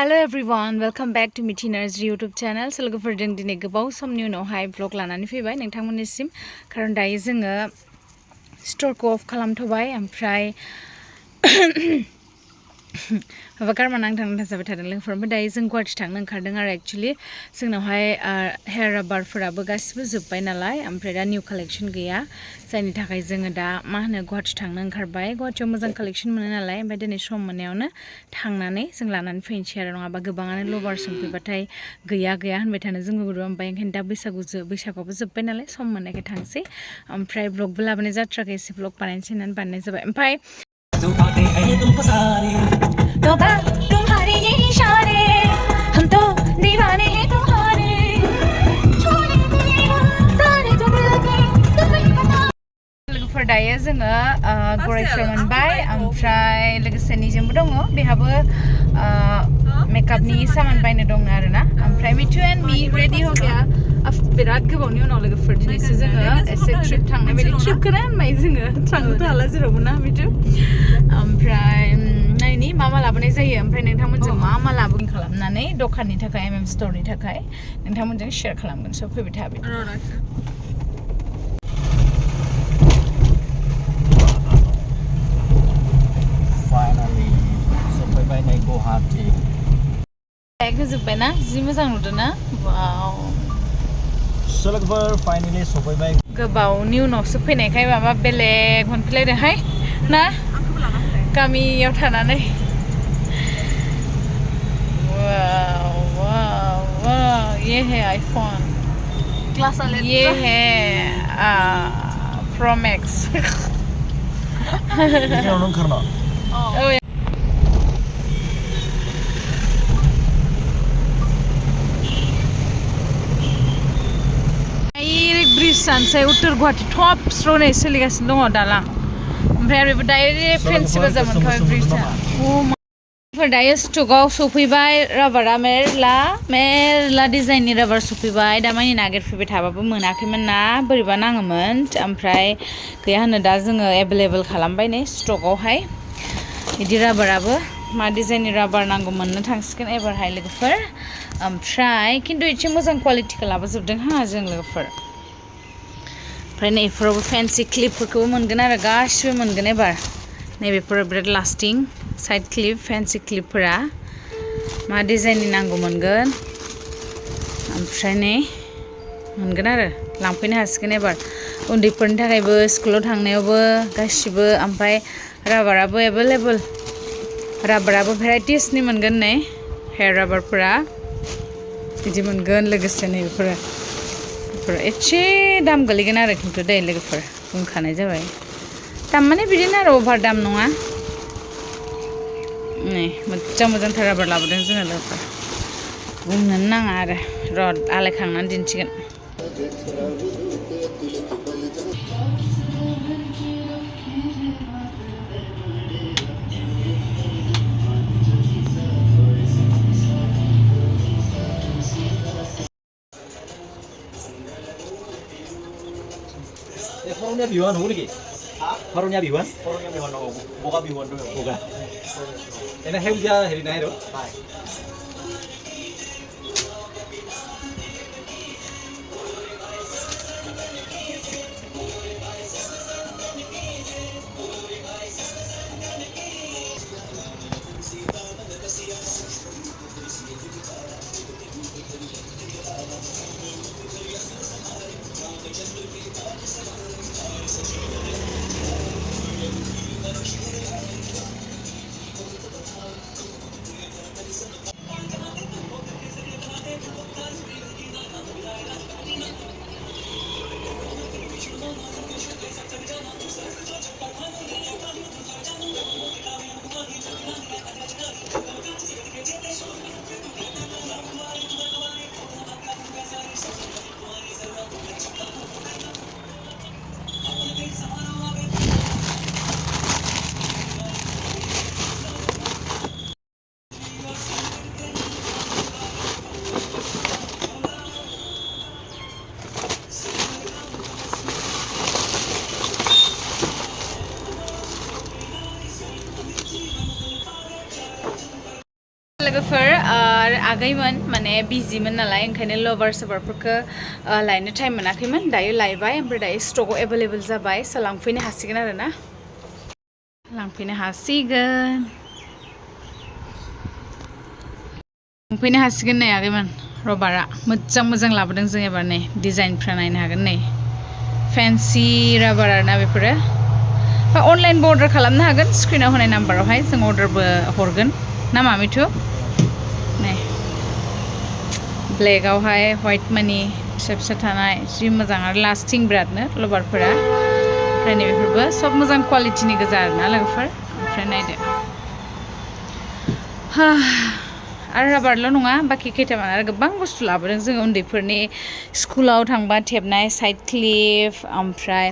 Hello everyone, welcome back to Mithiners YouTube channel. So लोगोफोरजों दिनै गोबाव समनि उनावहाय vlog लानानै फैबाय नोंथांमोननिसिम खारन दायो जोङो स्टोरखौ अफ खालामथ'बाय ओमफ्राय माबा गारमा नांथां जाबाय थादों लोगोफोर ओमफ्राय दायो जों गुवाहाटि थांनो ओंखारदों आरो एक्चुअलि जोंनावहाय हेयार राबारफोराबो गासिबो जोब्बाय नालाय ओमफ्राय दा निउ कालेक्शन गैया जायनि थाखाय जोङो दा मा होनो गुवाहाटि थांनो ओंखारबाय गुवाहाटियाव मोजां कालेक्शन मोनो नालाय ओमफ्राय दिनै सम मोननायावनो थांनानै जों लानानै फैनोसै आरो नङाबा गोबाङानो लभार सोंफैबाथाय गैया होनबाय थानो जोंबो गुरु ओमफ्राय ओंखायनो दा बैसागुआबो जोब्बाय नालाय सम मोननायखाय थांसै ओमफ्राय ब्लगबो लाबोनाय जाथ्राखै एसे ब्लग बानायनोसै होननानै बानायनाय जाबाय ओमफ्राय लोगोफोर दायो जोङो गरायफोर मोनबाय ओमफ्राय लोगोसे निजोमबो दङ बेहाबो मेकआपनि सामान बायनो दङ आरोना ओमफ्राय मिथु एन्ड मी रेडि हो गया बिराद गोबावनि उनाव लोगोफोर दिनैसो जोङो एसे ट्रिप थांनाय बायदि ट्रिपखौनो होनबाय जोङो थांनोथ' हाला जेरावबो ना मिथु ओमफ्राय नायनि मा लाबोनाय जायो ओमफ्राय नोंथांमोनजों मा लाबोगोन खालामनानै दखाननि थाखाय स्टोरनि थाखाय नोंथांमोनजों शेयार खालामगोन स' फैबाय था बिदि Finally, सफैबाय नै गुवाहाटि बैग होजोब्बायना जि मोजां नुदोंना वाव लोगोफोर फाइनाली सफैबाय गोबावनि उनावसो फैनायखाय माबा बेलेग मोनफैलायदोंहाय ना गामियाव थानानै वाव ये है आईफोन ये है pro max ini orang karena oh ya bridge सानसै उत्तर गुवाहाटि टप स्ट्र'नै सोलिगासिनो दङ दालां ओमफ्राय आरो डाइरेक्ट फेन्सि बाजार मोनखाबाय ब्रिजआ दायो स्टकआव सफैबाय राबारा मेरला डिजाइननि राबार सफैबाय दामानि नागिरफैबाय थाबाबो मोनाखैमोन ना बोरैबा नाङोमोन ओमफ्राय गैया होनो दा जोङो एभेलेबल खालामबाय नै स्टकआवहाय बिदि राबाराबो मा डिजाइननि राबार नांगौ मोननो थांसिगोन एबारहाय लोगोफोर ओमफ्राय खिन्थु एसे मोजां क्वालिटिखौ लाबोजोबदों हा जों लोगोफोर ओमफ्राय नैफोरावबो फेन्सि क्लिपफोरखौबो मोनगोन आरो गासिबो मोनगोन एबार नैबेफोरो बिराद लास्टिं साइड क्लिप फेन्सि क्लिपफोरा मा डिजाइननि नांगौ मोनगोन ओमफ्राय नै मोनगोन आरो लांफैनो हासिगोन एबार उन्दैफोरनि थाखायबो स्कुलाव थांनायावबो गासिबो ओमफ्राय राबाराबो एभेलेबल राबाराबो भेराइटिसनि मोनगोन नै हेयार राबारफोरा बिदि मोनगोन लोगोसे नैबेफोरो एसे दाम गोलैगोन आरो खिन्थु दे लोगोफोर बुंखानाय जाबाय दाम माने बिदिनो आरो अभार दाम नङा नै मोजांथार राबार लाबोदों जोङो लोगोफोर बुंनोनो नाङा आरो र' आलायखांनानै दिन्थिगोन Farungnya biwan dulu nih Farungnya biwan boga biwan dulu boga ini helja hari naik dong लोगोफोर आगैमोन माने बिजिमोन नालाय ओंखायनो लभार साबारफोरखौ लायनो टाइम मोनाखैमोन दायो लायबाय ओमफ्राय दायो स्टकआव एभेलेबल जाबाय स' लांफैनो हासिगोन आरो ना लांफैनो हासिगोन नै आगैमोन रबारा मोजां मोजां लाबोदों जों एबार नै डिजाइनफ्रा नायनो हागोन नै फेन्सि राबार आरोना बेफोरो अनलाइनबो अर्डार खालामनो हागोन स्क्रिनाव होनाय नाम्बारावहाय जों अर्डारबो हरगोन ना मामिथु नै ब्लेकआवहाय व्हाइट मानि फिसा फिसा थानाय जि मोजां आरो लास्टिं बिरादनो लबारफोरा ओमफ्राय नैबेफोरबो सब मोजां क्वालिटिनि गोजा आरोना लोगोफोर ओमफ्राय नायदो आरो राबारल' नङा बाखि खैथामान आरो गोबां बुस्थु लाबोदों जोङो उन्दैफोरनि स्कुलाव थांबा थेबनाय साइड क्लिप ओमफ्राय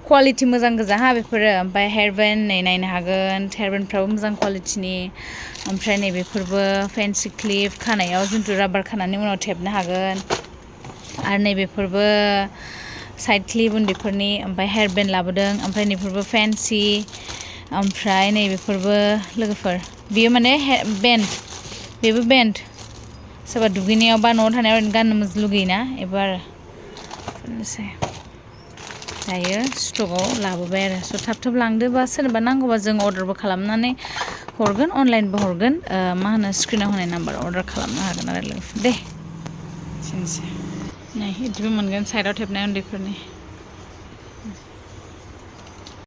क्वालिटि मोजां गोजा बेफोरो ओमफ्राय हेयारबेन्ड नै नायनो हागोन हेयारबेन्डफ्राबो मोजां क्वालिटिनि ओमफ्राय नैबेफोरबो फेन्सि क्लिप खानायाव जिथु राबार खानानै उनाव थेबनो हागोन आरो नैबेफोरबो साइड क्लिप उन्दैफोरनि ओमफ्राय हेयारबेन्ड लाबोदों ओमफ्राय नैबेफोरबो फेन्सि ओमफ्राय नैबेफोरबो लोगोफोर बियो माने बेबो बेन्ड सोरबा दुगैनायाव बा न'आव थानायाव ओरैनो गाननो लुगैयोना एबार दायो स्टकआव लाबोबाय आरो स' थाब थाब लांदो बा सोरनोबा नांगौबा जों अर्डारबो खालामनानै हरगोन अनलाइनबो हरगोन मा होनो स्क्रिनाव होनाय नाम्बाराव अर्डार खालामनो हागोन आरो लोगोफोर दे एसेनोसै नै बिदिबो मोनगोन साइडआव थेबनाय उन्दैफोरनि